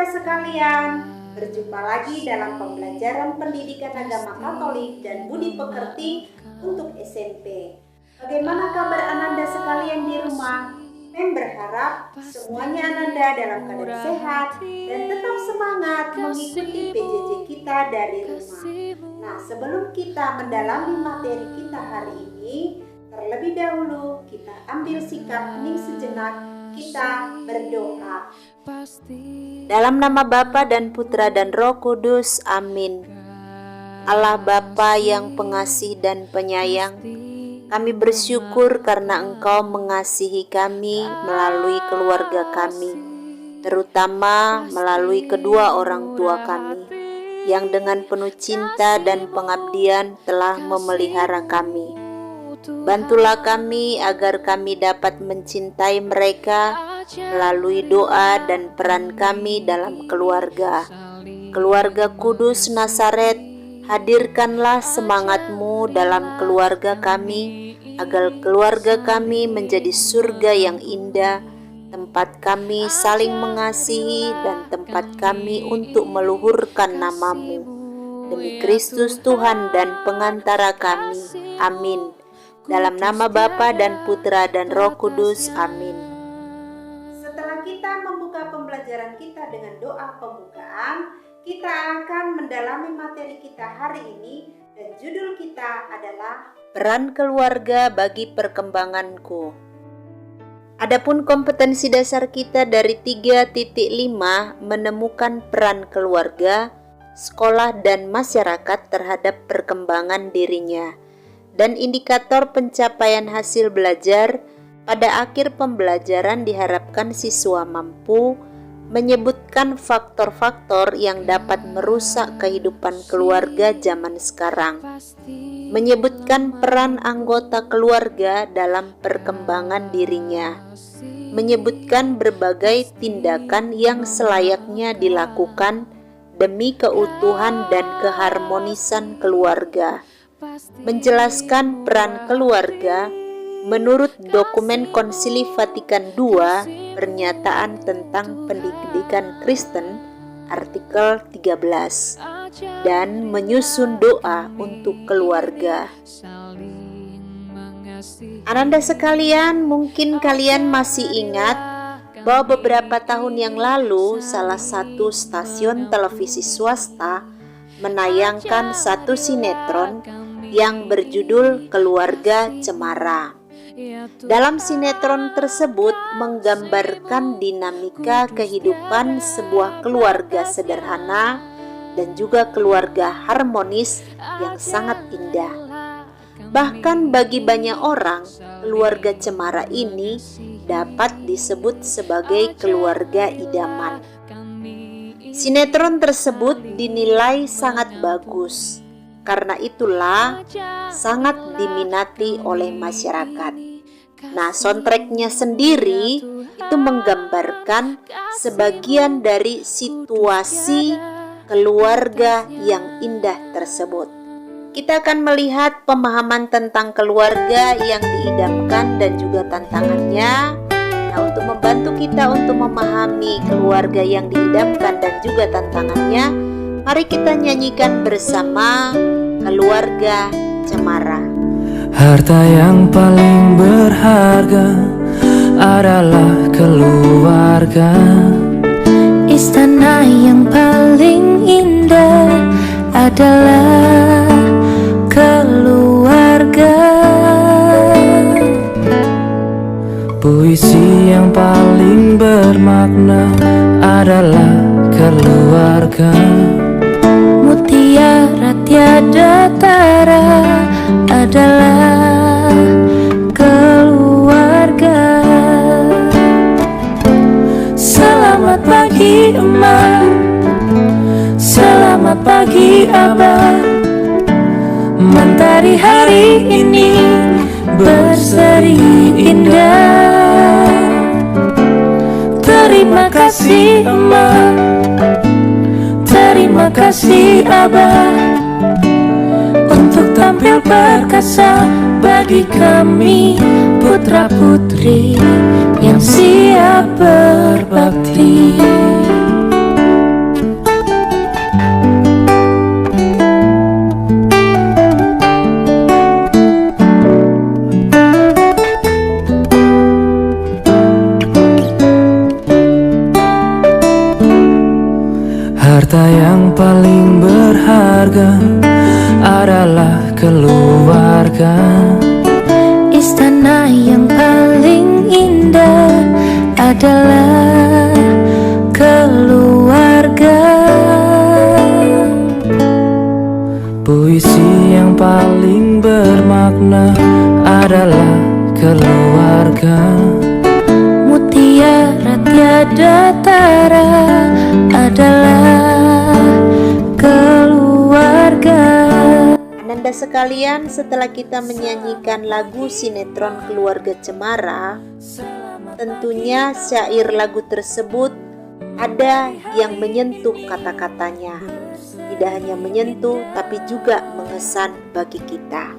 Ananda sekalian, berjumpa lagi dalam pembelajaran pendidikan agama Katolik dan budi pekerti untuk SMP. Bagaimana kabar Ananda sekalian di rumah? Mem berharap semuanya Ananda dalam keadaan sehat dan tetap semangat mengikuti PJJ kita dari rumah. Nah, sebelum kita mendalami materi kita hari ini, terlebih dahulu kita ambil sikap hening sejenak, kita berdoa. Dalam nama Bapa dan Putra dan Roh Kudus, amin. Allah Bapa yang pengasih dan penyayang, kami bersyukur karena Engkau mengasihi kami melalui keluarga kami, terutama melalui kedua orang tua kami, yang dengan penuh cinta dan pengabdian telah memelihara kami. Bantulah kami agar kami dapat mencintai mereka melalui doa dan peran kami dalam keluarga. Keluarga Kudus Nazaret, hadirkanlah semangat-Mu dalam keluarga kami, agar keluarga kami menjadi surga yang indah, tempat kami saling mengasihi dan tempat kami untuk meluhurkan nama-Mu. Demi Kristus Tuhan dan pengantara kami. Amin. Dalam nama Bapa dan Putra dan Roh Kudus. Amin. Setelah kita membuka pembelajaran kita dengan doa pembukaan, kita akan mendalami materi kita hari ini dan judul kita adalah Peran Keluarga bagi Perkembanganku. Adapun kompetensi dasar kita dari 3.5 menemukan peran keluarga, sekolah dan masyarakat terhadap perkembangan dirinya. Dan indikator pencapaian hasil belajar pada akhir pembelajaran diharapkan siswa mampu menyebutkan faktor-faktor yang dapat merusak kehidupan keluarga zaman sekarang, menyebutkan peran anggota keluarga dalam perkembangan dirinya, menyebutkan berbagai tindakan yang selayaknya dilakukan demi keutuhan dan keharmonisan keluarga, menjelaskan peran keluarga menurut dokumen Konsili Vatikan II, Pernyataan tentang Pendidikan Kristen, artikel 13, dan menyusun doa untuk keluarga. Ananda sekalian, mungkin kalian masih ingat bahwa beberapa tahun yang lalu salah satu stasiun televisi swasta menayangkan satu sinetron yang berjudul Keluarga Cemara. Dalam sinetron tersebut menggambarkan dinamika kehidupan sebuah keluarga sederhana dan juga keluarga harmonis yang sangat indah. Bahkan bagi banyak orang, keluarga Cemara ini dapat disebut sebagai keluarga idaman. Sinetron tersebut dinilai sangat bagus. Karena itulah sangat diminati oleh masyarakat. Nah, soundtracknya sendiri itu menggambarkan sebagian dari situasi keluarga yang indah tersebut. Kita akan melihat pemahaman tentang keluarga yang diidamkan dan juga tantangannya. Nah, untuk membantu kita untuk memahami keluarga yang diidamkan dan juga tantangannya, mari kita nyanyikan bersama Keluarga Cemara. Harta yang paling berharga adalah keluarga. Istana yang paling indah adalah keluarga. Puisi yang paling bermakna adalah keluarga. Mutiara tiada tara adalah keluarga. Selamat pagi emak, selamat pagi abah. Mentari hari ini berseri indah. Terima kasih emak, terima kasih abah, untuk tampil perkasa bagi kami putra putri yang siap berbakti. Harta yang paling berharga adalah keluarga. Istana yang paling indah adalah keluarga. Puisi yang paling bermakna adalah keluarga. Mutiara tiada tara adalah keluarga. Ananda sekalian, setelah kita menyanyikan lagu sinetron Keluarga Cemara, tentunya syair lagu tersebut ada yang menyentuh kata-katanya. Tidak hanya menyentuh, tapi juga mengesan bagi kita.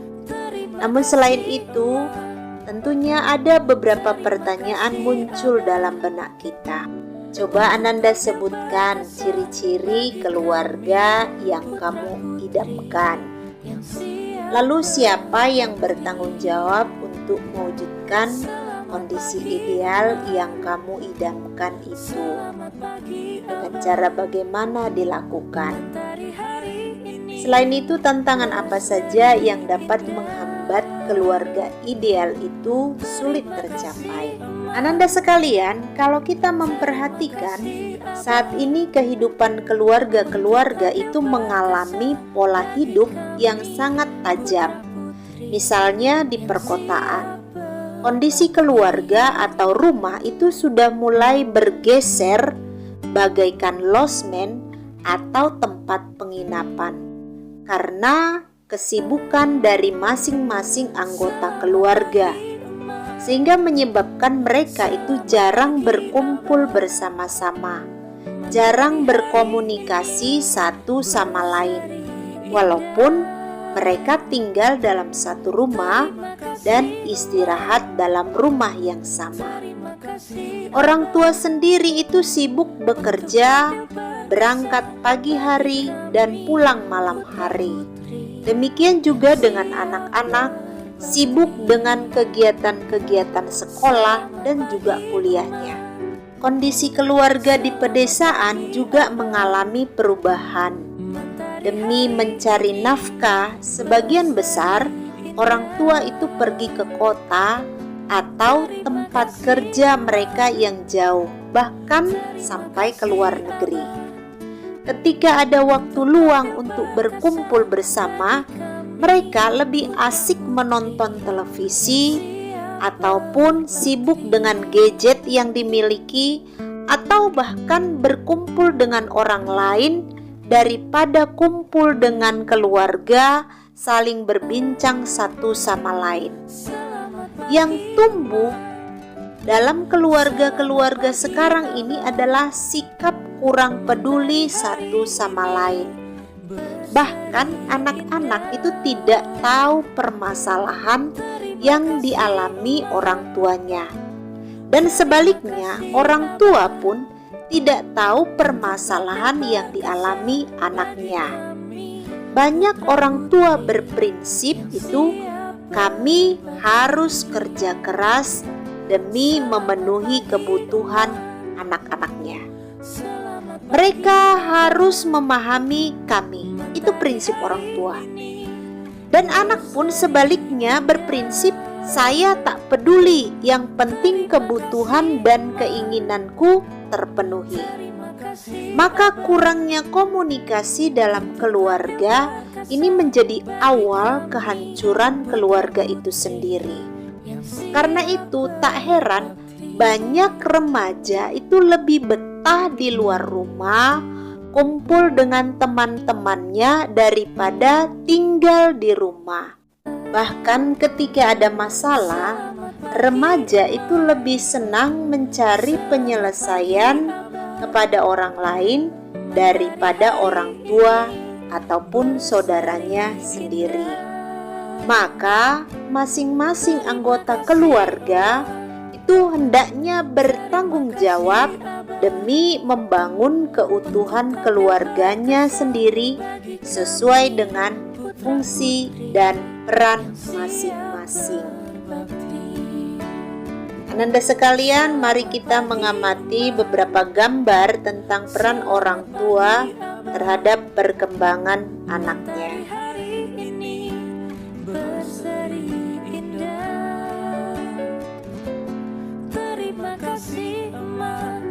Namun selain itu, tentunya ada beberapa pertanyaan muncul dalam benak kita. Coba Ananda sebutkan ciri-ciri keluarga yang kamu idamkan. Lalu siapa yang bertanggung jawab untuk mewujudkan kondisi ideal yang kamu idamkan itu? Dengan cara bagaimana dilakukan? Selain itu, tantangan apa saja yang dapat menghambat keluarga ideal itu sulit tercapai? Ananda sekalian, kalau kita memperhatikan, saat ini kehidupan keluarga-keluarga itu mengalami pola hidup yang sangat tajam. Misalnya di perkotaan, kondisi keluarga atau rumah itu sudah mulai bergeser bagaikan losmen atau tempat penginapan karena kesibukan dari masing-masing anggota keluarga, sehingga menyebabkan mereka itu jarang berkumpul bersama-sama, jarang berkomunikasi satu sama lain, walaupun mereka tinggal dalam satu rumah dan istirahat dalam rumah yang sama. Orang tua sendiri itu sibuk bekerja, berangkat pagi hari dan pulang malam hari. Demikian juga dengan anak-anak, sibuk dengan kegiatan-kegiatan sekolah dan juga kuliahnya. Kondisi keluarga di pedesaan juga mengalami perubahan. Demi mencari nafkah, sebagian besar orang tua itu pergi ke kota atau tempat kerja mereka yang jauh, bahkan sampai ke luar negeri. Ketika ada waktu luang untuk berkumpul bersama, mereka lebih asik menonton televisi ataupun sibuk dengan gadget yang dimiliki, atau bahkan berkumpul dengan orang lain daripada kumpul dengan keluarga, saling berbincang satu sama lain. Yang tumbuh dalam keluarga-keluarga sekarang ini adalah sikap kurang peduli satu sama lain. Bahkan anak-anak itu tidak tahu permasalahan yang dialami orang tuanya. Dan sebaliknya, orang tua pun tidak tahu permasalahan yang dialami anaknya. Banyak orang tua berprinsip itu, kami harus kerja keras demi memenuhi kebutuhan anak-anaknya. Mereka harus memahami kami. Itu prinsip orang tua. Dan anak pun sebaliknya berprinsip, saya tak peduli, yang penting kebutuhan dan keinginanku terpenuhi. Maka kurangnya komunikasi dalam keluarga ini menjadi awal kehancuran keluarga itu sendiri. Karena itu tak heran banyak remaja itu lebih betah di luar rumah, kumpul dengan teman-temannya daripada tinggal di rumah. Bahkan ketika ada masalah, remaja itu lebih senang mencari penyelesaian kepada orang lain daripada orang tua ataupun saudaranya sendiri. Maka masing-masing anggota keluarga itu hendaknya bertanggung jawab demi membangun keutuhan keluarganya sendiri sesuai dengan fungsi dan peran masing-masing. Ananda sekalian, mari kita mengamati beberapa gambar tentang peran orang tua terhadap perkembangan anaknya. Hari ini berseri indah. Terima kasih Emak,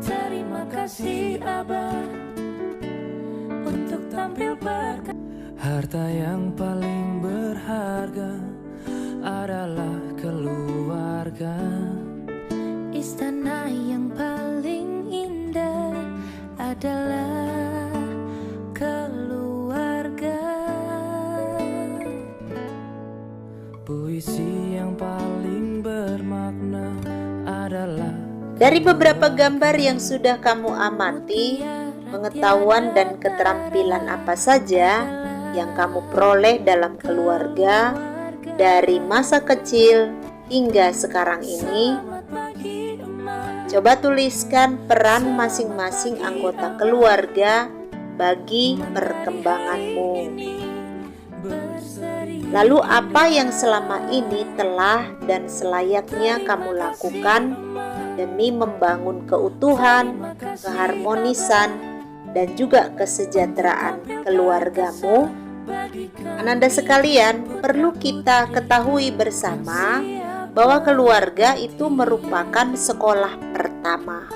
terima kasih Abah untuk tampil berkat. Harta yang paling berharga adalah keluarga. Istana yang paling indah adalah keluarga. Puisi yang paling bermakna adalah Dari beberapa gambar yang sudah kamu amati, pengetahuan dan keterampilan apa saja yang kamu peroleh dalam keluarga dari masa kecil hingga sekarang ini? Coba tuliskan peran masing-masing anggota keluarga bagi perkembanganmu. Lalu apa yang selama ini telah dan selayaknya kamu lakukan demi membangun keutuhan, keharmonisan, dan juga kesejahteraan keluargamu? Ananda sekalian, perlu kita ketahui bersama bahwa keluarga itu merupakan sekolah pertama.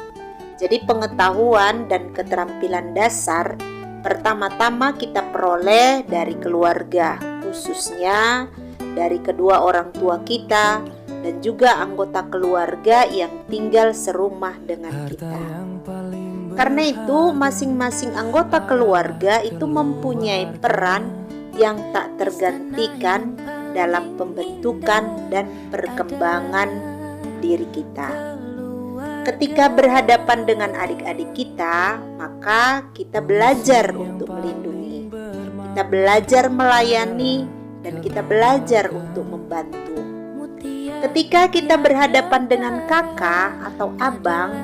Jadi pengetahuan dan keterampilan dasar pertama-tama kita peroleh dari keluarga, khususnya dari kedua orang tua kita dan juga anggota keluarga yang tinggal serumah dengan kita. Karena itu, masing-masing anggota keluarga itu mempunyai peran yang tak tergantikan dalam pembentukan dan perkembangan diri kita. Ketika berhadapan dengan adik-adik kita, maka kita belajar untuk melindungi, kita belajar melayani, dan kita belajar untuk membantu. Ketika kita berhadapan dengan kakak atau abang,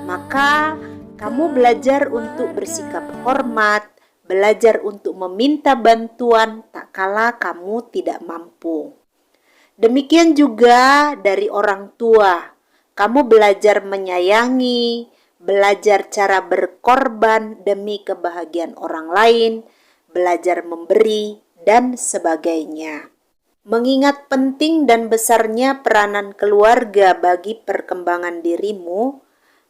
maka kamu belajar untuk bersikap hormat, belajar untuk meminta bantuan tak kala kamu tidak mampu. Demikian juga dari orang tua, kamu belajar menyayangi, belajar cara berkorban demi kebahagiaan orang lain, belajar memberi, dan sebagainya. Mengingat penting dan besarnya peranan keluarga bagi perkembangan dirimu,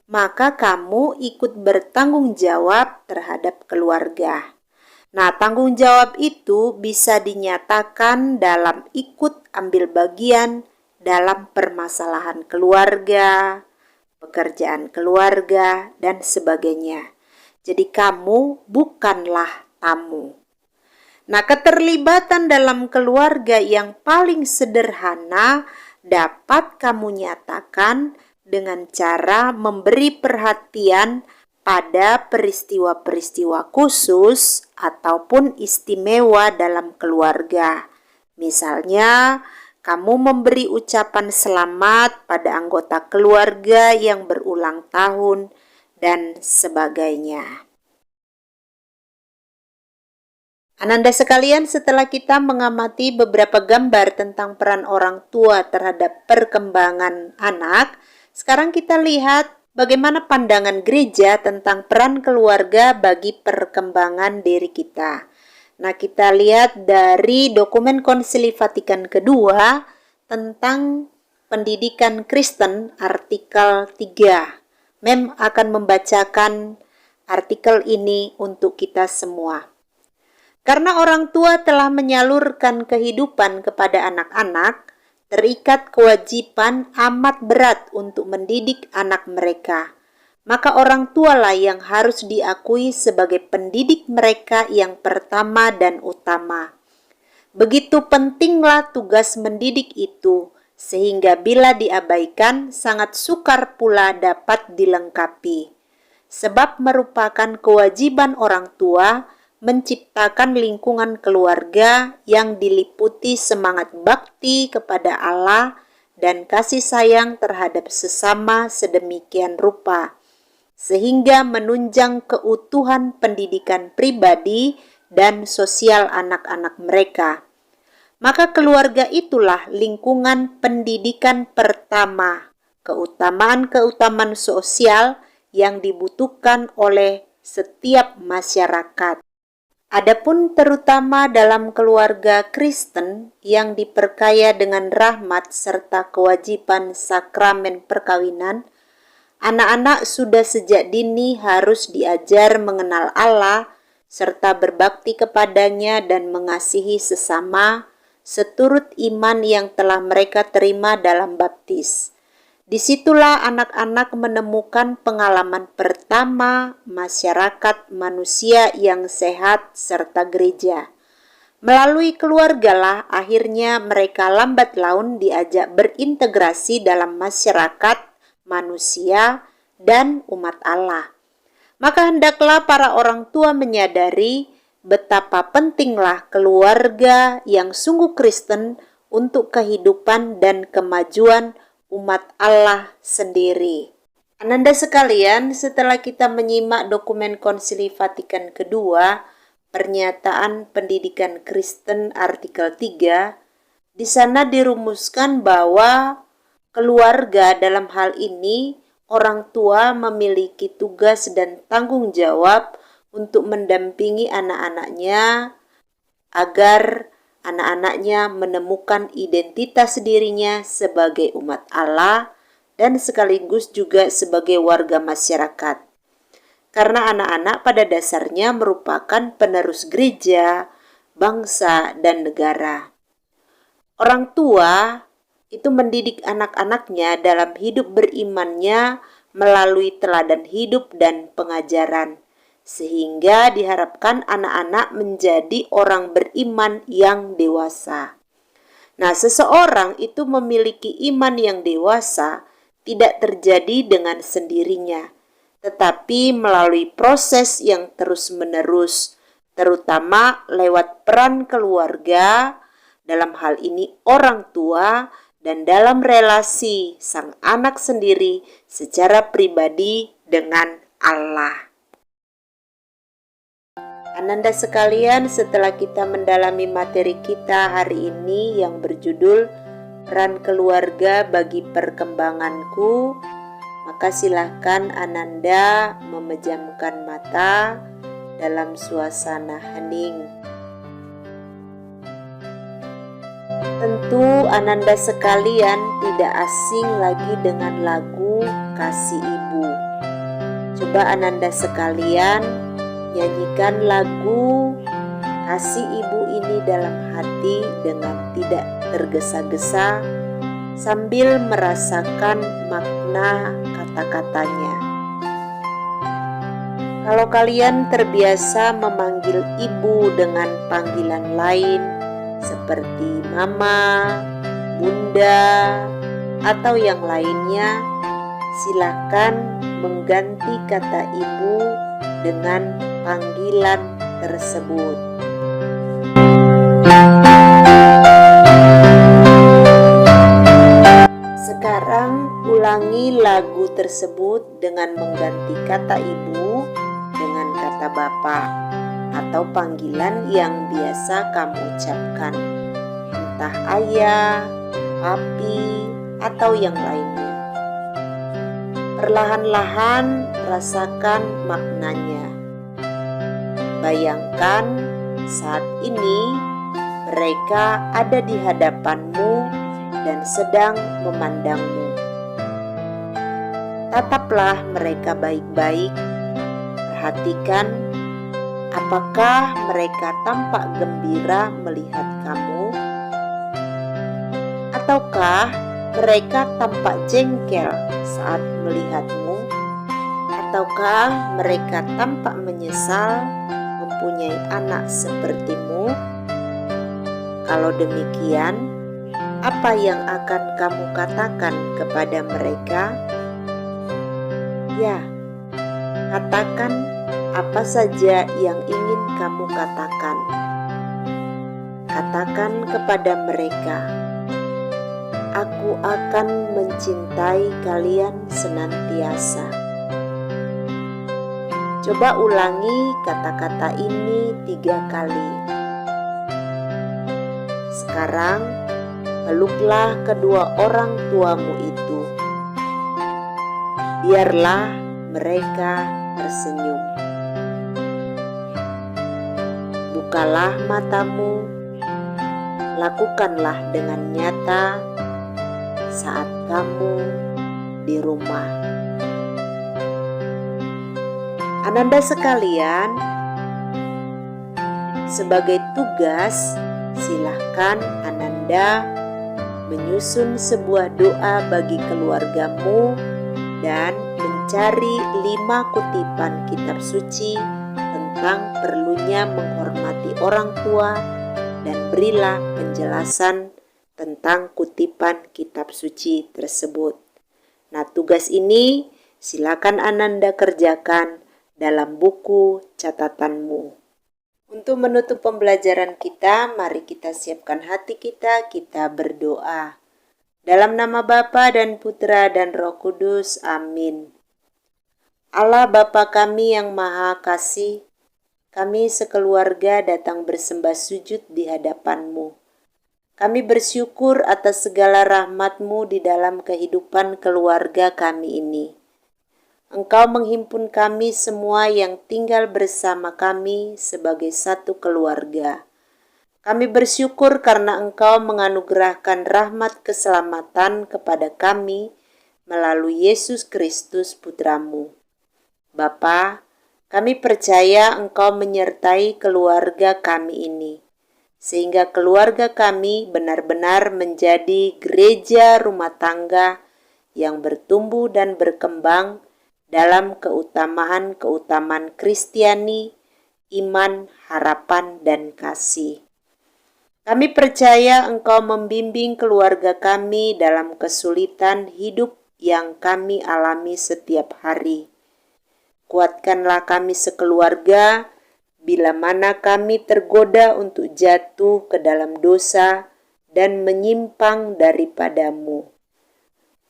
maka kamu ikut bertanggung jawab terhadap keluarga. Nah, tanggung jawab itu bisa dinyatakan dalam ikut ambil bagian dalam permasalahan keluarga, pekerjaan keluarga, dan sebagainya. Jadi kamu bukanlah tamu. Nah, keterlibatan dalam keluarga yang paling sederhana dapat kamu nyatakan dengan cara memberi perhatian pada peristiwa-peristiwa khusus ataupun istimewa dalam keluarga. Misalnya, kamu memberi ucapan selamat pada anggota keluarga yang berulang tahun dan sebagainya. Ananda sekalian, setelah kita mengamati beberapa gambar tentang peran orang tua terhadap perkembangan anak, sekarang kita lihat bagaimana pandangan gereja tentang peran keluarga bagi perkembangan diri kita. Nah, kita lihat dari dokumen Konsili Vatikan kedua tentang pendidikan Kristen artikel 3. Mem akan membacakan artikel ini untuk kita semua. Karena orang tua telah menyalurkan kehidupan kepada anak-anak, terikat kewajiban amat berat untuk mendidik anak mereka. Maka orang tualah yang harus diakui sebagai pendidik mereka yang pertama dan utama. Begitu pentinglah tugas mendidik itu, sehingga bila diabaikan sangat sukar pula dapat dilengkapi. Sebab merupakan kewajiban orang tua menciptakan lingkungan keluarga yang diliputi semangat bakti kepada Allah dan kasih sayang terhadap sesama sedemikian rupa, sehingga menunjang keutuhan pendidikan pribadi dan sosial anak-anak mereka. maka keluarga itulah lingkungan pendidikan pertama, keutamaan-keutamaan sosial yang dibutuhkan oleh setiap masyarakat. Adapun terutama dalam keluarga Kristen yang diperkaya dengan rahmat serta kewajiban sakramen perkawinan, anak-anak sudah sejak dini harus diajar mengenal Allah serta berbakti kepadanya dan mengasihi sesama seturut iman yang telah mereka terima dalam baptis. Disitulah anak-anak menemukan pengalaman pertama masyarakat manusia yang sehat serta gereja. Melalui keluargalah akhirnya mereka lambat laun diajak berintegrasi dalam masyarakat, manusia, dan umat Allah. Maka hendaklah para orang tua menyadari betapa pentinglah keluarga yang sungguh Kristen untuk kehidupan dan kemajuan umat Allah sendiri. Ananda sekalian, setelah kita menyimak dokumen Konsili Vatikan kedua, Pernyataan Pendidikan Kristen artikel 3, di sana dirumuskan bahwa keluarga dalam hal ini orang tua memiliki tugas dan tanggung jawab untuk mendampingi anak-anaknya agar anak-anaknya menemukan identitas dirinya sebagai umat Allah dan sekaligus juga sebagai warga masyarakat. Karena anak-anak pada dasarnya merupakan penerus gereja, bangsa, dan negara. Orang tua itu mendidik anak-anaknya dalam hidup berimannya melalui teladan hidup dan pengajaran, sehingga diharapkan anak-anak menjadi orang beriman yang dewasa. Nah, seseorang itu memiliki iman yang dewasa tidak terjadi dengan sendirinya, tetapi melalui proses yang terus-menerus, terutama lewat peran keluarga, dalam hal ini orang tua, dan dalam relasi sang anak sendiri secara pribadi dengan Allah. Ananda sekalian, setelah kita mendalami materi kita hari ini yang berjudul Peran Keluarga bagi Perkembanganku, maka silahkan Ananda memejamkan mata dalam suasana hening. Tentu Ananda sekalian tidak asing lagi dengan lagu Kasih Ibu. Coba Ananda sekalian nyanyikan lagu Kasih Ibu ini dalam hati dengan tidak tergesa-gesa sambil merasakan makna kata-katanya. Kalau kalian terbiasa memanggil ibu dengan panggilan lain seperti mama, bunda, atau yang lainnya, silakan mengganti kata ibu dengan panggilan tersebut. Sekarang ulangi lagu tersebut dengan mengganti kata ibu dengan kata bapak atau panggilan yang biasa kamu ucapkan, entah ayah, papi, atau yang lainnya. Perlahan-lahan rasakan maknanya. Bayangkan saat ini mereka ada di hadapanmu dan sedang memandangmu. Tataplah mereka baik-baik. Perhatikan apakah mereka tampak gembira melihat kamu, ataukah mereka tampak jengkel saat melihatmu, ataukah mereka tampak menyesal mempunyai anak sepertimu? Kalau demikian, apa yang akan kamu katakan kepada mereka? Ya, katakan apa saja yang ingin kamu katakan. Katakan kepada mereka, aku akan mencintai kalian senantiasa. Coba ulangi kata-kata ini 3 kali. sekarang peluklah kedua orang tuamu itu. Biarlah mereka tersenyum. Bukalah matamu, lakukanlah dengan nyata saat kamu di rumah. Ananda sekalian, sebagai tugas, silahkan Ananda menyusun sebuah doa bagi keluargamu dan mencari 5 kutipan kitab suci tentang perlunya menghormati orang tua dan berilah penjelasan tentang kutipan kitab suci tersebut. Nah, tugas ini silakan Ananda kerjakan dalam buku catatanmu. Untuk menutup pembelajaran kita, mari kita siapkan hati kita berdoa. Dalam nama Bapa dan Putra dan Roh Kudus, amin. Allah Bapa kami yang Maha Kasih, kami sekeluarga datang bersembah sujud di hadapan-Mu. Kami bersyukur atas segala rahmat-Mu di dalam kehidupan keluarga kami ini. Engkau menghimpun kami semua yang tinggal bersama kami sebagai satu keluarga. Kami bersyukur karena Engkau menganugerahkan rahmat keselamatan kepada kami melalui Yesus Kristus Putra-Mu. Bapa, kami percaya Engkau menyertai keluarga kami ini, sehingga keluarga kami benar-benar menjadi gereja rumah tangga yang bertumbuh dan berkembang dalam keutamaan-keutamaan Kristiani, iman, harapan, dan kasih. Kami percaya Engkau membimbing keluarga kami dalam kesulitan hidup yang kami alami setiap hari. Kuatkanlah kami sekeluarga bila mana kami tergoda untuk jatuh ke dalam dosa dan menyimpang daripada-Mu.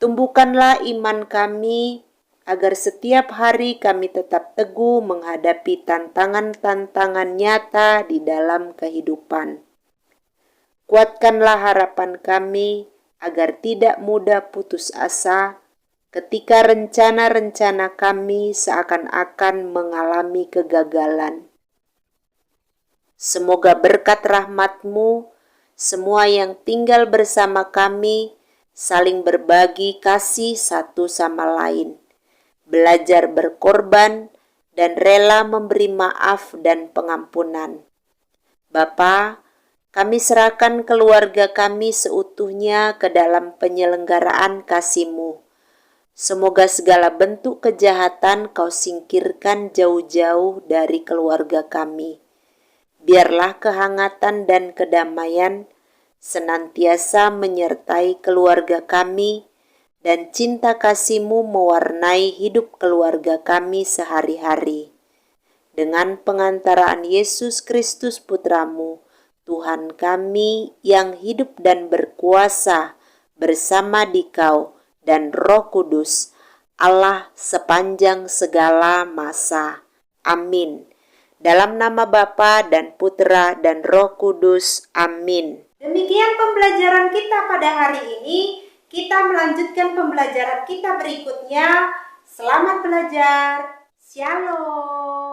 Tumbuhkanlah iman kami agar setiap hari kami tetap teguh menghadapi tantangan-tantangan nyata di dalam kehidupan. Kuatkanlah harapan kami agar tidak mudah putus asa ketika rencana-rencana kami seakan-akan mengalami kegagalan. Semoga berkat rahmat-Mu, semua yang tinggal bersama kami saling berbagi kasih satu sama lain, belajar berkorban, dan rela memberi maaf dan pengampunan. Bapa, kami serahkan keluarga kami seutuhnya ke dalam penyelenggaraan kasih-Mu. Semoga segala bentuk kejahatan Kau singkirkan jauh-jauh dari keluarga kami. Biarlah kehangatan dan kedamaian senantiasa menyertai keluarga kami dan cinta kasih-Mu mewarnai hidup keluarga kami sehari-hari. Dengan pengantaraan Yesus Kristus Putra-Mu, Tuhan kami yang hidup dan berkuasa bersama Dikau dan Roh Kudus, Allah sepanjang segala masa. Amin. Dalam nama Bapa dan Putra dan Roh Kudus. Amin. Demikian pembelajaran kita pada hari ini. Kita melanjutkan pembelajaran kita berikutnya. Selamat belajar. Shalom.